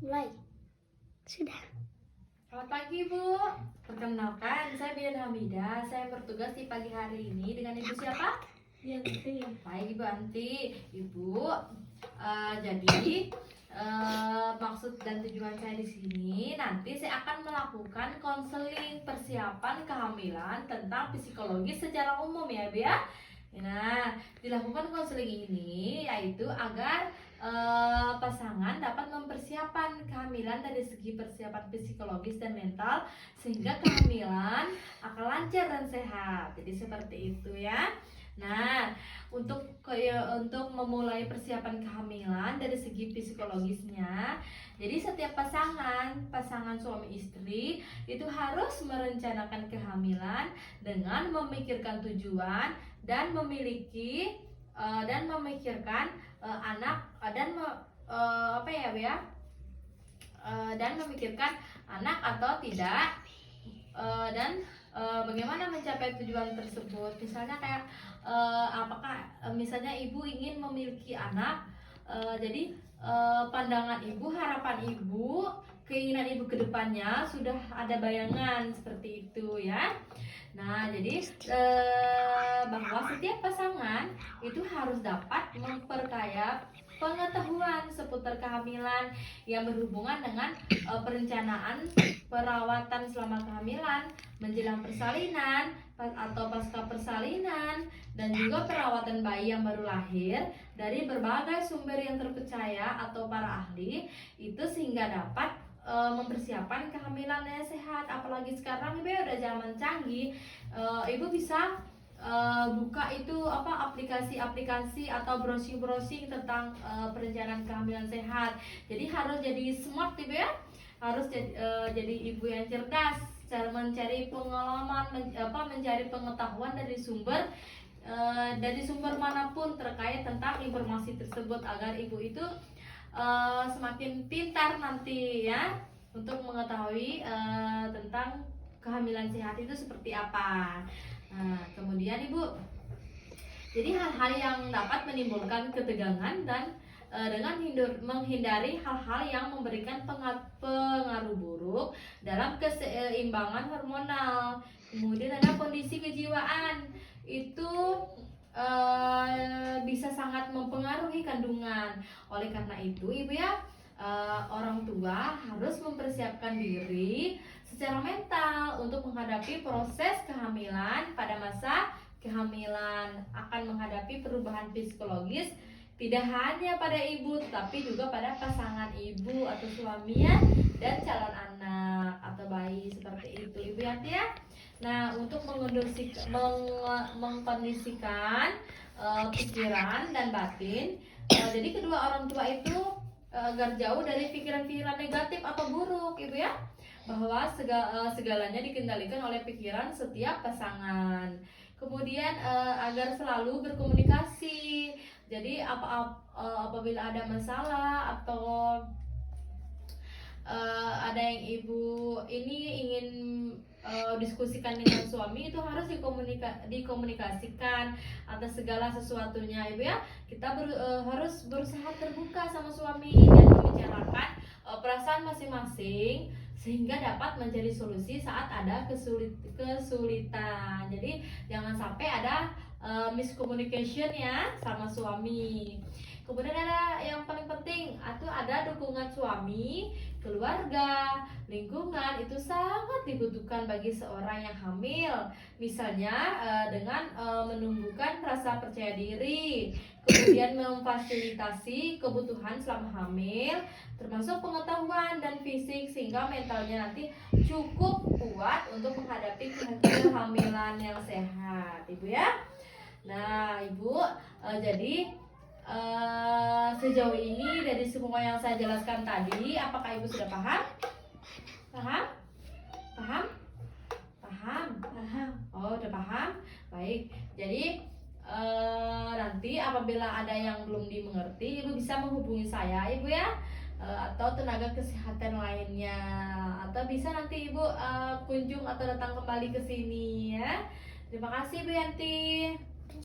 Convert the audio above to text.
Mulai. Sudah. Selamat pagi, Bu. Perkenalkan, saya Bian Hamidah. Saya bertugas di pagi hari ini dengan Ibu siapa? Yanti. Baik, Ibu Anti. Ibu, jadi maksud dan tujuan saya di sini nanti saya akan melakukan konseling persiapan kehamilan tentang psikologis secara umum ya, Bu ya. Nah, dilakukan konseling ini yaitu agar pasangan dapat mempersiapkan kehamilan dari segi persiapan psikologis dan mental sehingga kehamilan akan lancar dan sehat. Jadi seperti itu ya. Nah, untuk memulai persiapan kehamilan dari segi psikologisnya, jadi setiap pasangan suami istri itu harus merencanakan kehamilan dengan memikirkan tujuan dan memikirkan anak dan memikirkan anak atau tidak, dan bagaimana mencapai tujuan tersebut. Misalnya kayak apakah misalnya ibu ingin memiliki anak, jadi pandangan ibu, harapan ibu, keinginan ibu ke depannya sudah ada bayangan seperti itu ya. Nah, jadi bahwa setiap pasangan itu harus dapat memperkaya pengetahuan seputar kehamilan yang berhubungan dengan perencanaan perawatan selama kehamilan, menjelang persalinan atau pasca persalinan, dan juga perawatan bayi yang baru lahir dari berbagai sumber yang terpercaya atau para ahli itu, sehingga dapat mempersiapkan kehamilan yang sehat. Apalagi sekarang ibu udah zaman canggih, ibu bisa buka itu aplikasi-aplikasi atau browsing tentang perencanaan kehamilan sehat. Jadi harus jadi smart ibu ya, harus jadi ibu yang cerdas, cara mencari pengalaman, mencari pengetahuan dari sumber manapun terkait tentang informasi tersebut, agar ibu itu semakin pintar nanti ya untuk mengetahui tentang kehamilan sehat itu seperti apa. Nah, kemudian ibu, jadi hal-hal yang dapat menimbulkan ketegangan dan dengan menghindari hal-hal yang memberikan pengaruh buruk dalam keseimbangan hormonal. Kemudian ada kondisi kejiwaan, itu bisa sangat mempengaruhi kandungan. Oleh karena itu ibu ya, orang tua harus mempersiapkan diri secara mental untuk menghadapi proses kehamilan. Pada masa kehamilan akan menghadapi perubahan psikologis tidak hanya pada ibu tapi juga pada pasangan ibu atau suaminya dan calon anak atau bayi, seperti itu ibu Yanti ya. Nah, untuk mengkondisikan pikiran dan batin, jadi kedua orang tua itu agar jauh dari pikiran-pikiran negatif atau buruk ibu ya, bahwa segalanya dikendalikan oleh pikiran setiap pasangan. Kemudian agar selalu berkomunikasi. Jadi apabila ada masalah atau ada yang ibu ini ingin diskusikan dengan suami, itu harus dikomunikasikan atas segala sesuatunya ibu ya. Kita harus berusaha terbuka sama suami dan membicarakan perasaan masing-masing sehingga dapat mencari solusi saat ada kesulitan. Jadi jangan sampai ada miscommunication ya sama suami. Kemudian ada yang paling penting, itu ada dukungan suami, keluarga, lingkungan, itu sangat dibutuhkan bagi seorang yang hamil. Misalnya dengan menumbuhkan rasa percaya diri, kemudian memfasilitasi kebutuhan selama hamil, termasuk pengetahuan dan fisik, sehingga mentalnya nanti cukup kuat untuk menghadapi kehamilan yang sehat ibu ya. Nah ibu, jadi sejauh ini dari semua yang saya jelaskan tadi, apakah ibu sudah paham? Paham? Oh, udah paham? Baik. Jadi nanti apabila ada yang belum dimengerti, ibu bisa menghubungi saya ibu ya, atau tenaga kesehatan lainnya, atau bisa nanti ibu kunjung atau datang kembali ke sini ya. Terima kasih Bu Yanti.